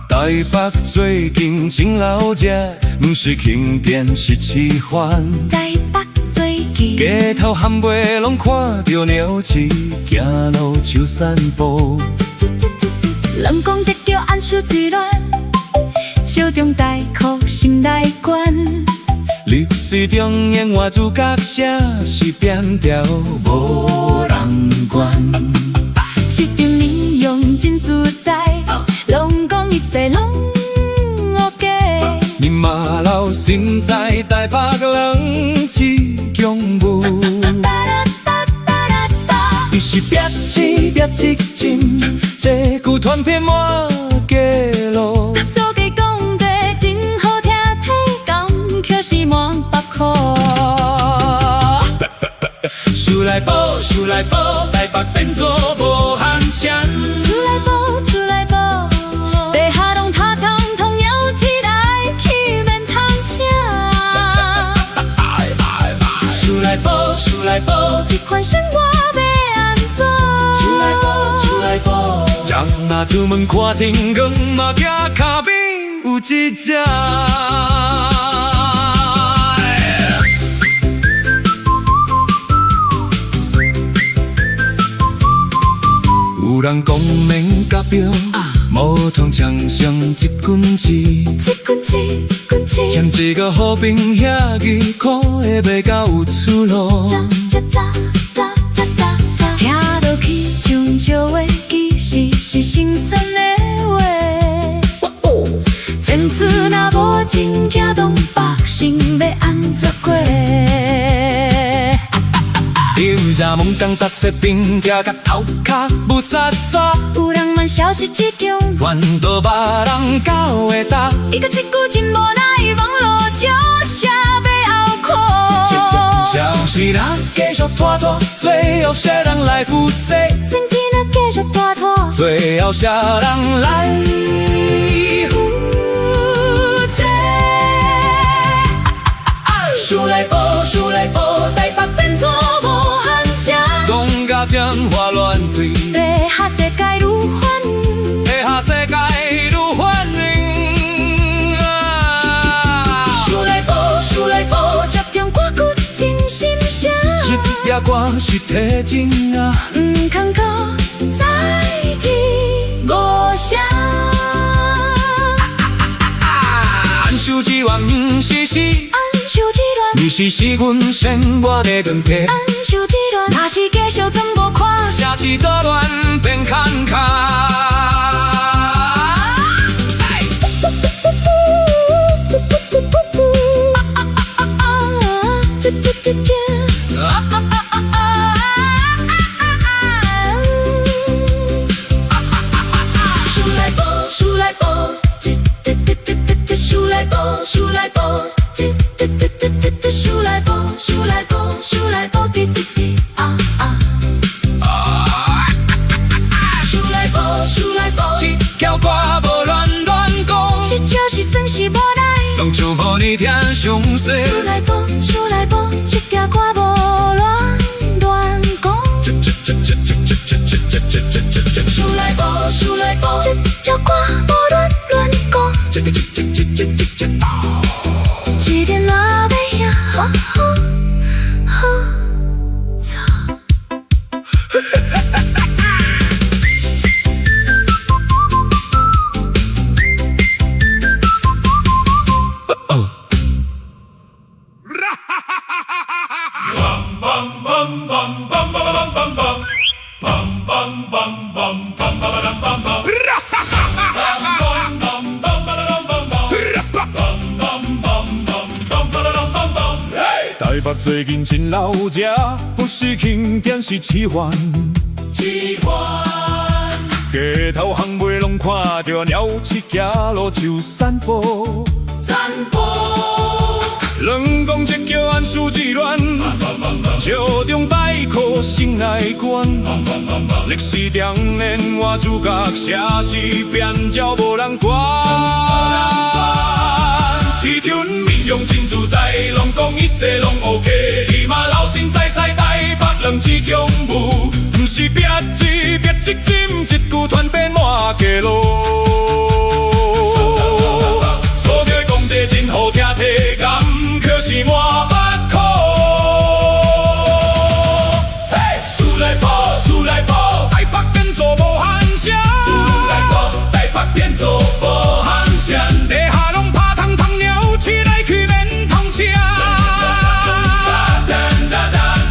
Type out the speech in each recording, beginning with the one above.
台北最近真老食，不是庆典是市番。台北最近，街头巷尾拢看到鸟鼠行路手散步。人讲这叫安守自然，笑中带哭心内关。历史中演话主角写是变调无人管。市场利用真自在，拢讲一切拢 OK。你马老身在台北人市强舞，伊是别起别一针，这句团片满街路。所计讲得真好听，体感却是满北苦。数来宝，数来宝，台北变作无限强。出来报，出来报，地下拢塌通通摇起来，去免通车。数来宝，数来宝，这款生活要安怎？出来宝，出来宝，人若出门看天光，嘛惊脚边有一只。有人讲免甲表，无通常上一棍子。签一个好朋遐己，苦的袂到有出路。听落去像笑话，其实是心酸的话。前次若无真惊动百姓，要安怎过？你有只懵懂搭色边，听甲头壳不沙沙。有人慢消息这种，怨都别人搞会答。伊个一句真无奈，网络笑写要拗苦。消息若继续拖拖，最后谁人来负责？前天若继续拖拖，最后谁人来负责？数来宝，数来宝，台北变作无限城。讲甲电话乱对，地下世界愈欢迎，地下世界愈欢迎。数来宝，数来宝，接中歌曲真心声。这夜歌是体情啊，毋通靠再去无声。安守之愿毋是死，安守之恋，你是死阮生活的断片。安守之恋，若是继续全无看，城市多乱变坎坷。数来宝，数来宝，数来宝，数来宝，数来宝，数来宝，数来宝，滴滴滴啊啊！数来宝，数来宝，这条歌无乱乱讲，是笑是酸是无奈，拢唱予你听上细。数来宝，数来宝，这条歌无乱乱讲。数来宝，数来宝，这条歌无乱乱讲。一点落尾呀，好好好错。台北最近真老食，不是庆典是市番。街头巷尾拢看到鸟鼠行路手散步。人讲这叫安守之恋，笑中带哭心内关。历史中演话主角写是变调无人管。这拢 OK。你嘛老实在在台北两支强武，不是别一针，一句传遍满街路。所叫的讲地真好听，体感可是满腹苦。嘿，输来报，输来报，台北变做无限声。输来报，台北变做无限声。地下拢拍通通鸟，起来去免通车。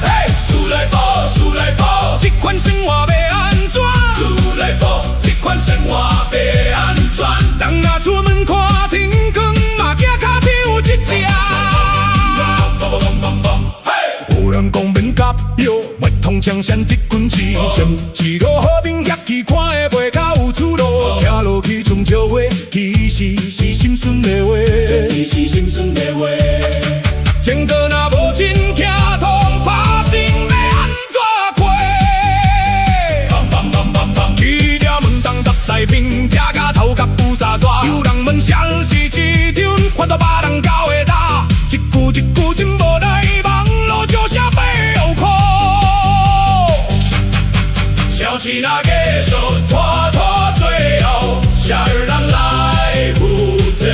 嘿，输来报，输来报，这款生活要安怎？输来报，这款生活要安怎？人若出门看天光，嘛惊脚皮有一只。有人讲免甲药，莫通枪闪一棍刺针。一路好兵遐奇看的袂较有出路，听落去像笑话，其实是心酸的话。其实心酸的话，前途若无真行通，拍心要安怎过？去了门东搭菜边，吃甲头壳有沙沙。有人问啥是一场，看到别人交的打，一句一句真无来网络就写背后苦。小气那艺术拖拖最后，下日人来负责。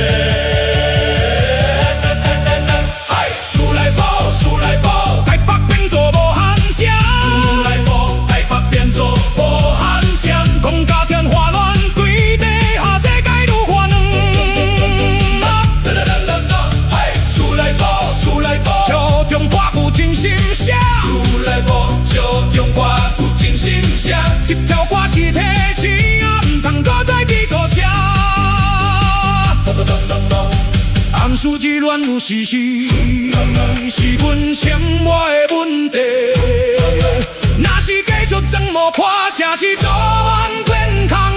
输来报，输来报，台北变做无限声。输来报，台北变做无限声。讲甲天花乱，对地下世界愈发软。输来报，输来报，笑中歌有真心声。输来报，笑中歌有真心声。一条歌是提醒，唔通搁再记多声。暗示之恋有时是阮生活的问题。若是继续装模破城，是做完健康。